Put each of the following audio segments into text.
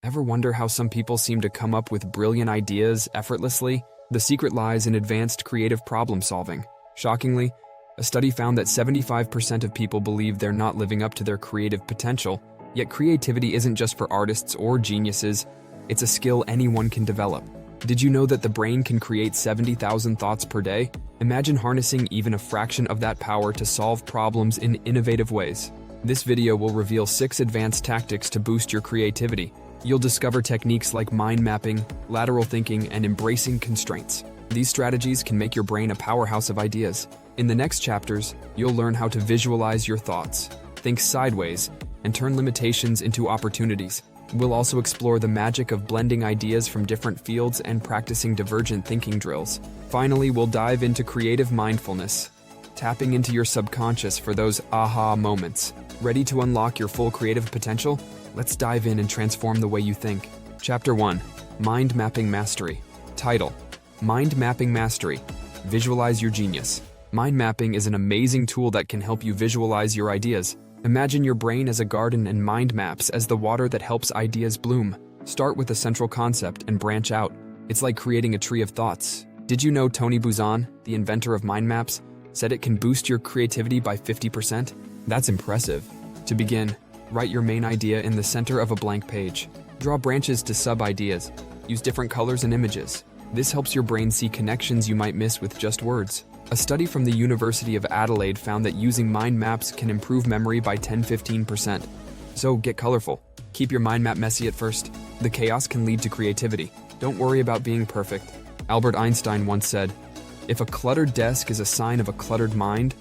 Ever wonder how some people seem to come up with brilliant ideas effortlessly? The secret lies in advanced creative problem solving. Shockingly, a study found that 75% of people believe they're not living up to their creative potential, yet creativity isn't just for artists or geniuses, it's a skill anyone can develop. Did you know that the brain can create 70,000 thoughts per day? Imagine harnessing even a fraction of that power to solve problems in innovative ways. This video will reveal 6 advanced tactics to boost your creativity. You'll discover techniques like mind mapping, lateral thinking, and embracing constraints. These strategies can make your brain a powerhouse of ideas. In the next chapters, you'll learn how to visualize your thoughts, think sideways, and turn limitations into opportunities. We'll also explore the magic of blending ideas from different fields and practicing divergent thinking drills. Finally, we'll dive into creative mindfulness, tapping into your subconscious for those aha moments. Ready to unlock your full creative potential? Let's dive in and transform the way you think. Chapter 1. Mind Mapping Mastery. Title: Mind Mapping Mastery. Visualize your genius. Mind mapping is an amazing tool that can help you visualize your ideas. Imagine your brain as a garden and mind maps as the water that helps ideas bloom. Start with a central concept and branch out. It's like creating a tree of thoughts. Did you know Tony Buzan, the inventor of mind maps, said it can boost your creativity by 50%? That's impressive. To begin, write your main idea in the center of a blank page. Draw branches to sub-ideas. Use different colors and images. This helps your brain see connections you might miss with just words. A study from the University of Adelaide found that using mind maps can improve memory by 10–15%. So get colorful. Keep your mind map messy at first. The chaos can lead to creativity. Don't worry about being perfect. Albert Einstein once said, "If a cluttered desk is a sign of a cluttered mind,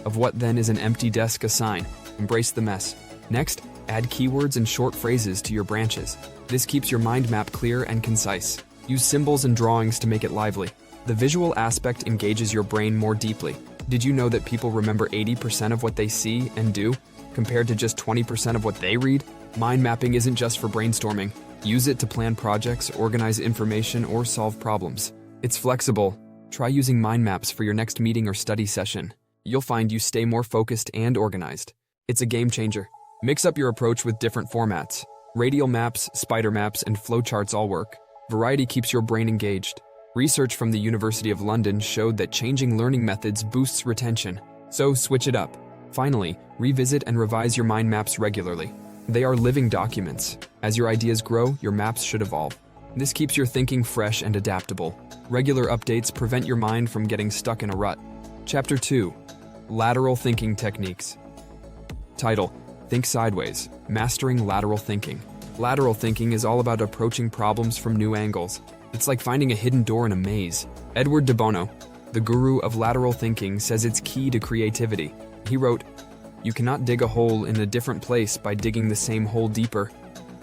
of what then is an empty desk a sign? Embrace the mess." Next, add keywords and short phrases to your branches. This keeps your mind map clear and concise. Use symbols and drawings to make it lively. The visual aspect engages your brain more deeply. Did you know that people remember 80% of what they see and do, compared to just 20% of what they read? Mind mapping isn't just for brainstorming. Use it to plan projects, organize information, or solve problems. It's flexible. Try using mind maps for your next meeting or study session. You'll find you stay more focused and organized. It's a game changer. Mix up your approach with different formats. Radial maps, spider maps, and flowcharts all work. Variety keeps your brain engaged. Research from the University of London showed that changing learning methods boosts retention, so switch it up. Finally, revisit and revise your mind maps regularly. They are living documents. As your ideas grow, your maps should evolve. This keeps your thinking fresh and adaptable. Regular updates prevent your mind from getting stuck in a rut. Chapter 2. Lateral Thinking Techniques. Title: Think Sideways, Mastering Lateral Thinking. Lateral thinking is all about approaching problems from new angles. It's like finding a hidden door in a maze. Edward de Bono, the guru of lateral thinking, says it's key to creativity. He wrote, "You cannot dig a hole in a different place by digging the same hole deeper."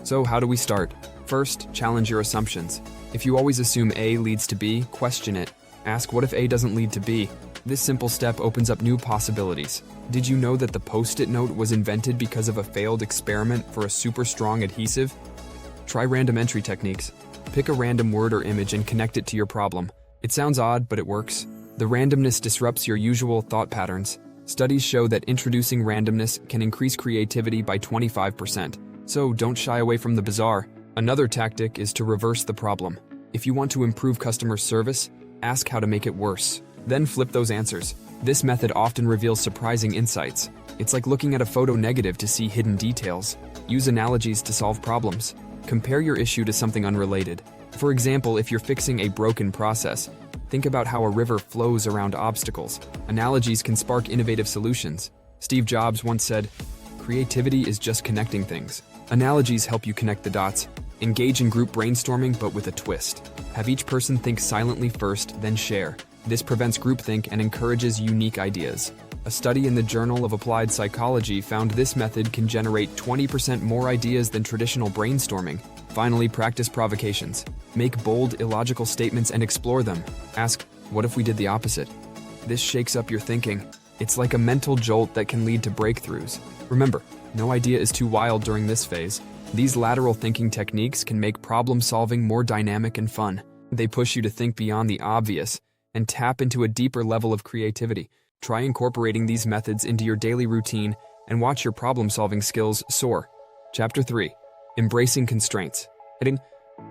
So how do we start? First, challenge your assumptions. If you always assume A leads to B, question it. Ask, what if A doesn't lead to B? This simple step opens up new possibilities. Did you know that the Post-it note was invented because of a failed experiment for a super strong adhesive? Try random entry techniques. Pick a random word or image and connect it to your problem. It sounds odd, but it works. The randomness disrupts your usual thought patterns. Studies show that introducing randomness can increase creativity by 25%. So don't shy away from the bizarre. Another tactic is to reverse the problem. If you want to improve customer service, ask how to make it worse. Then flip those answers. This method often reveals surprising insights. It's like looking at a photo negative to see hidden details. Use analogies to solve problems. Compare your issue to something unrelated. For example, if you're fixing a broken process, think about how a river flows around obstacles. Analogies can spark innovative solutions. Steve Jobs once said, "Creativity is just connecting things." Analogies help you connect the dots. Engage in group brainstorming, but with a twist. Have each person think silently first, then share. This prevents groupthink and encourages unique ideas. A study in the Journal of Applied Psychology found this method can generate 20% more ideas than traditional brainstorming. Finally, practice provocations. Make bold, illogical statements and explore them. Ask, what if we did the opposite? This shakes up your thinking. It's like a mental jolt that can lead to breakthroughs. Remember, no idea is too wild during this phase. These lateral thinking techniques can make problem-solving more dynamic and fun. They push you to think beyond the obvious and tap into a deeper level of creativity. Try incorporating these methods into your daily routine and watch your problem-solving skills soar. Chapter 3. Embracing constraints. Heading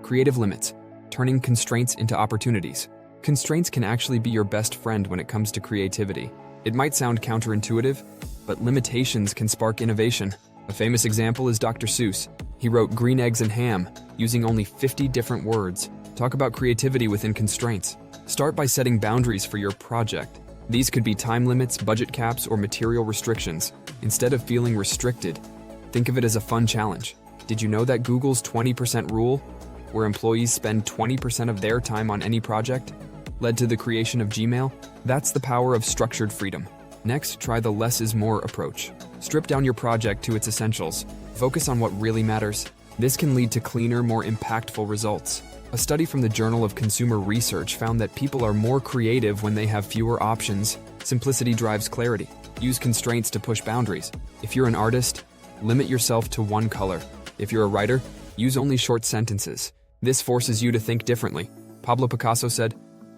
creative limits, turning constraints into opportunities. Constraints can actually be your best friend when it comes to creativity. It might sound counterintuitive, but limitations can spark innovation. A famous example is Dr. Seuss. He wrote Green Eggs and Ham using only 50 different words. Talk about creativity within constraints. Start by setting boundaries for your project. These could be time limits, budget caps, or material restrictions. Instead of feeling restricted, think of it as a fun challenge. Did you know that Google's 20% rule, where employees spend 20% of their time on any project, led to the creation of Gmail? That's the power of structured freedom. Next, try the less is more approach. Strip down your project to its essentials. Focus on what really matters. This can lead to cleaner, more impactful results. A study from the Journal of Consumer Research found that people are more creative when they have fewer options. Simplicity drives clarity. Use constraints to push boundaries. If you're an artist, limit yourself to one color. If you're a writer, use only short sentences. This forces you to think differently. Pablo Picasso said,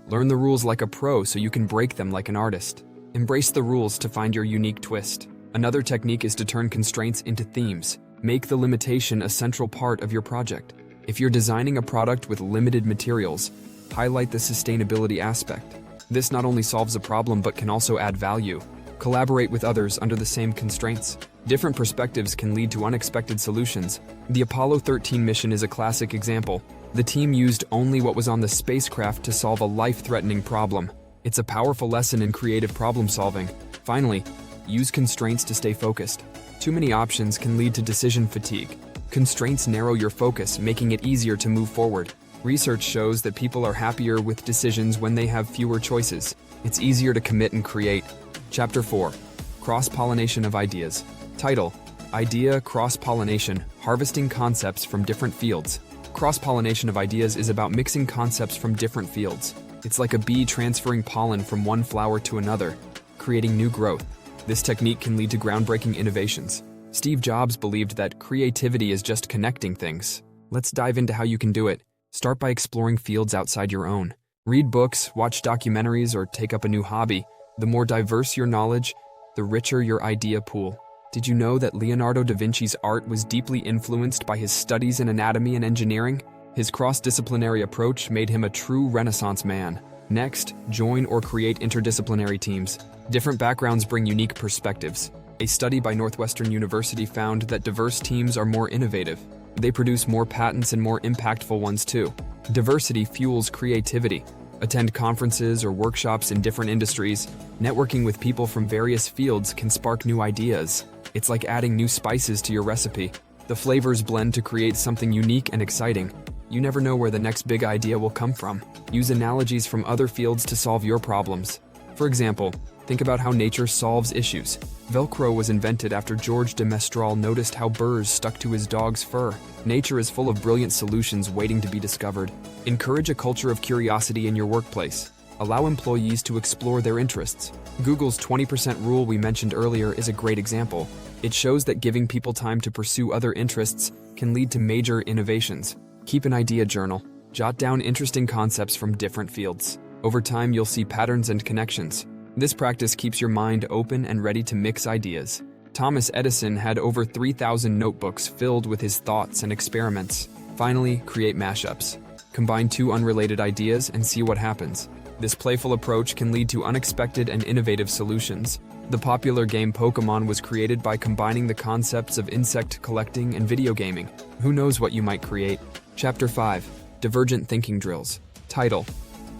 "Learn the rules like a pro so you can break them like an artist." Embrace the rules to find your unique twist. Another technique is to turn constraints into themes. Make the limitation a central part of your project. If you're designing a product with limited materials, highlight the sustainability aspect. This not only solves a problem but can also add value. Collaborate with others under the same constraints. Different perspectives can lead to unexpected solutions. The Apollo 13 mission is a classic example. The team used only what was on the spacecraft to solve a life-threatening problem. It's a powerful lesson in creative problem solving. Finally, use constraints to stay focused. Too many options can lead to decision fatigue. Constraints narrow your focus, making it easier to move forward. Research shows that people are happier with decisions when they have fewer choices. It's easier to commit and create. Chapter 4. Cross-pollination of ideas. Title: Idea Cross-pollination, Harvesting Concepts from Different Fields. Cross-pollination of ideas is about mixing concepts from different fields. It's like a bee transferring pollen from one flower to another, creating new growth. This technique can lead to groundbreaking innovations. Steve Jobs believed that creativity is just connecting things. Let's dive into how you can do it. Start by exploring fields outside your own. Read books, watch documentaries, or take up a new hobby. The more diverse your knowledge, the richer your idea pool. Did you know that Leonardo da Vinci's art was deeply influenced by his studies in anatomy and engineering? His cross-disciplinary approach made him a true Renaissance man. Next, join or create interdisciplinary teams. Different backgrounds bring unique perspectives. A study by Northwestern University found that diverse teams are more innovative. They produce more patents and more impactful ones too. Diversity fuels creativity. Attend conferences or workshops in different industries. Networking with people from various fields can spark new ideas. It's like adding new spices to your recipe. The flavors blend to create something unique and exciting. You never know where the next big idea will come from. Use analogies from other fields to solve your problems. For example, think about how nature solves issues. Velcro was invented after George de Mestral noticed how burrs stuck to his dog's fur. Nature is full of brilliant solutions waiting to be discovered. Encourage a culture of curiosity in your workplace. Allow employees to explore their interests. Google's 20% rule we mentioned earlier is a great example. It shows that giving people time to pursue other interests can lead to major innovations. Keep an idea journal. Jot down interesting concepts from different fields. Over time, you'll see patterns and connections. This practice keeps your mind open and ready to mix ideas. Thomas Edison had over 3,000 notebooks filled with his thoughts and experiments. Finally, create mashups. Combine two unrelated ideas and see what happens. This playful approach can lead to unexpected and innovative solutions. The popular game Pokémon was created by combining the concepts of insect collecting and video gaming. Who knows what you might create? Chapter 5. Divergent Thinking Drills. Title: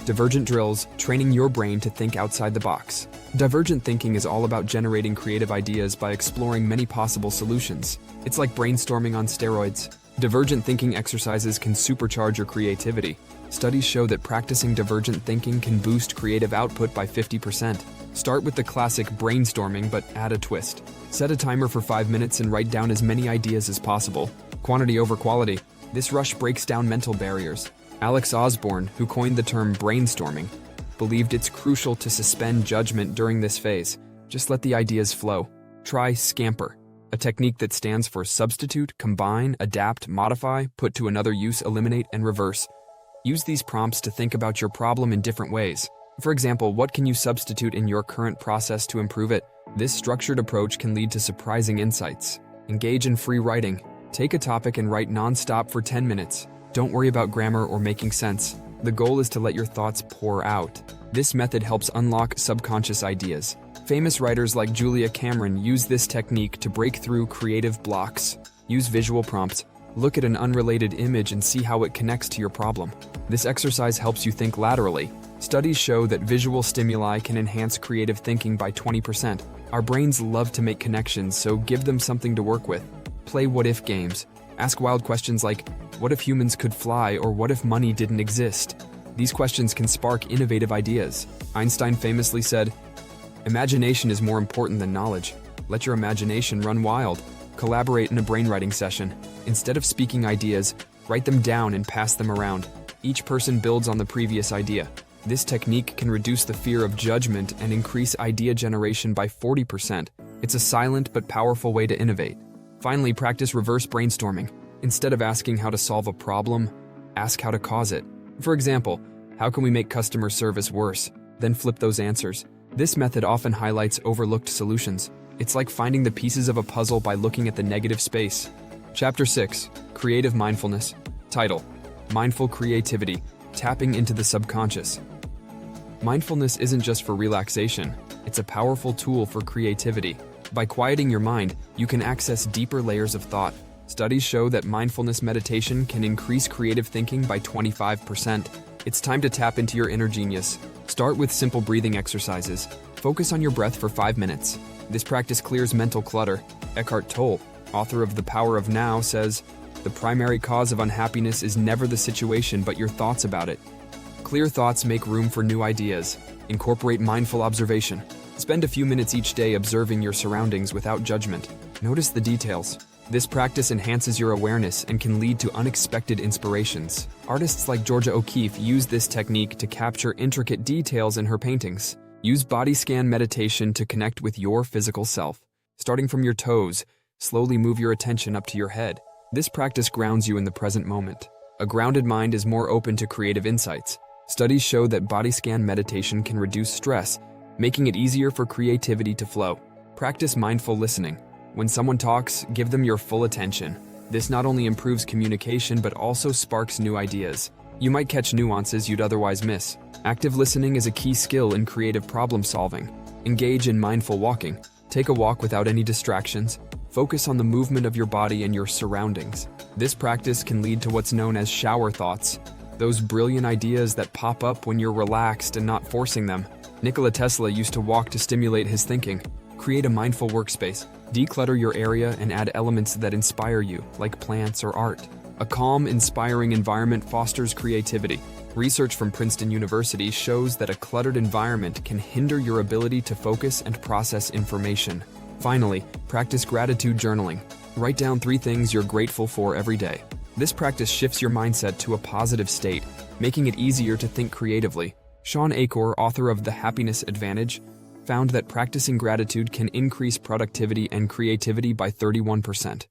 Divergent Drills, Training Your Brain to Think Outside the Box. Divergent thinking is all about generating creative ideas by exploring many possible solutions. It's like brainstorming on steroids. Divergent thinking exercises can supercharge your creativity. Studies show that practicing divergent thinking can boost creative output by 50%. Start with the classic brainstorming, but add a twist. Set a timer for 5 minutes and write down as many ideas as possible. Quantity over quality. This rush breaks down mental barriers. Alex Osborne, who coined the term brainstorming, believed it's crucial to suspend judgment during this phase. Just let the ideas flow. Try Scamper, a technique that stands for substitute, combine, adapt, modify, put to another use, eliminate, and reverse. Use these prompts to think about your problem in different ways. For example, what can you substitute in your current process to improve it? This structured approach can lead to surprising insights. Engage in free writing. Take a topic and write non-stop for 10 minutes. Don't worry about grammar or making sense. The goal is to let your thoughts pour out. This method helps unlock subconscious ideas. Famous writers like Julia Cameron use this technique to break through creative blocks. Use visual prompts. Look at an unrelated image and see how it connects to your problem. This exercise helps you think laterally. Studies show that visual stimuli can enhance creative thinking by 20%. Our brains love to make connections, so give them something to work with. Play what-if games. Ask wild questions like, what if humans could fly, or what if money didn't exist? These questions can spark innovative ideas. Einstein famously said, "Imagination is more important than knowledge. Let your imagination run wild." Collaborate in a brainwriting session. Instead of speaking ideas, write them down and pass them around. Each person builds on the previous idea. This technique can reduce the fear of judgment and increase idea generation by 40%. It's a silent but powerful way to innovate. Finally, practice reverse brainstorming. Instead of asking how to solve a problem, ask how to cause it. For example, how can we make customer service worse? Then flip those answers. This method often highlights overlooked solutions. It's like finding the pieces of a puzzle by looking at the negative space. Chapter 6. Creative Mindfulness. Title: Mindful Creativity, Tapping into the Subconscious. Mindfulness isn't just for relaxation, it's a powerful tool for creativity. By quieting your mind, you can access deeper layers of thought. Studies show that mindfulness meditation can increase creative thinking by 25%. It's time to tap into your inner genius. Start with simple breathing exercises. Focus on your breath for 5 minutes. This practice clears mental clutter. Eckhart Tolle, author of The Power of Now, says, "The primary cause of unhappiness is never the situation but your thoughts about it." Clear thoughts make room for new ideas. Incorporate mindful observation. Spend a few minutes each day observing your surroundings without judgment. Notice the details. This practice enhances your awareness and can lead to unexpected inspirations. Artists like Georgia O'Keeffe use this technique to capture intricate details in her paintings. Use body scan meditation to connect with your physical self. Starting from your toes, slowly move your attention up to your head. This practice grounds you in the present moment. A grounded mind is more open to creative insights. Studies show that body scan meditation can reduce stress, making it easier for creativity to flow. Practice mindful listening. When someone talks, give them your full attention. This not only improves communication but also sparks new ideas. You might catch nuances you'd otherwise miss. Active listening is a key skill in creative problem solving. Engage in mindful walking. Take a walk without any distractions. Focus on the movement of your body and your surroundings. This practice can lead to what's known as shower thoughts, those brilliant ideas that pop up when you're relaxed and not forcing them. Nikola Tesla used to walk to stimulate his thinking. Create a mindful workspace. Declutter your area and add elements that inspire you, like plants or art. A calm, inspiring environment fosters creativity. Research from Princeton University shows that a cluttered environment can hinder your ability to focus and process information. Finally, practice gratitude journaling. Write down 3 things you're grateful for every day. This practice shifts your mindset to a positive state, making it easier to think creatively. Sean Achor, author of The Happiness Advantage, found that practicing gratitude can increase productivity and creativity by 31%.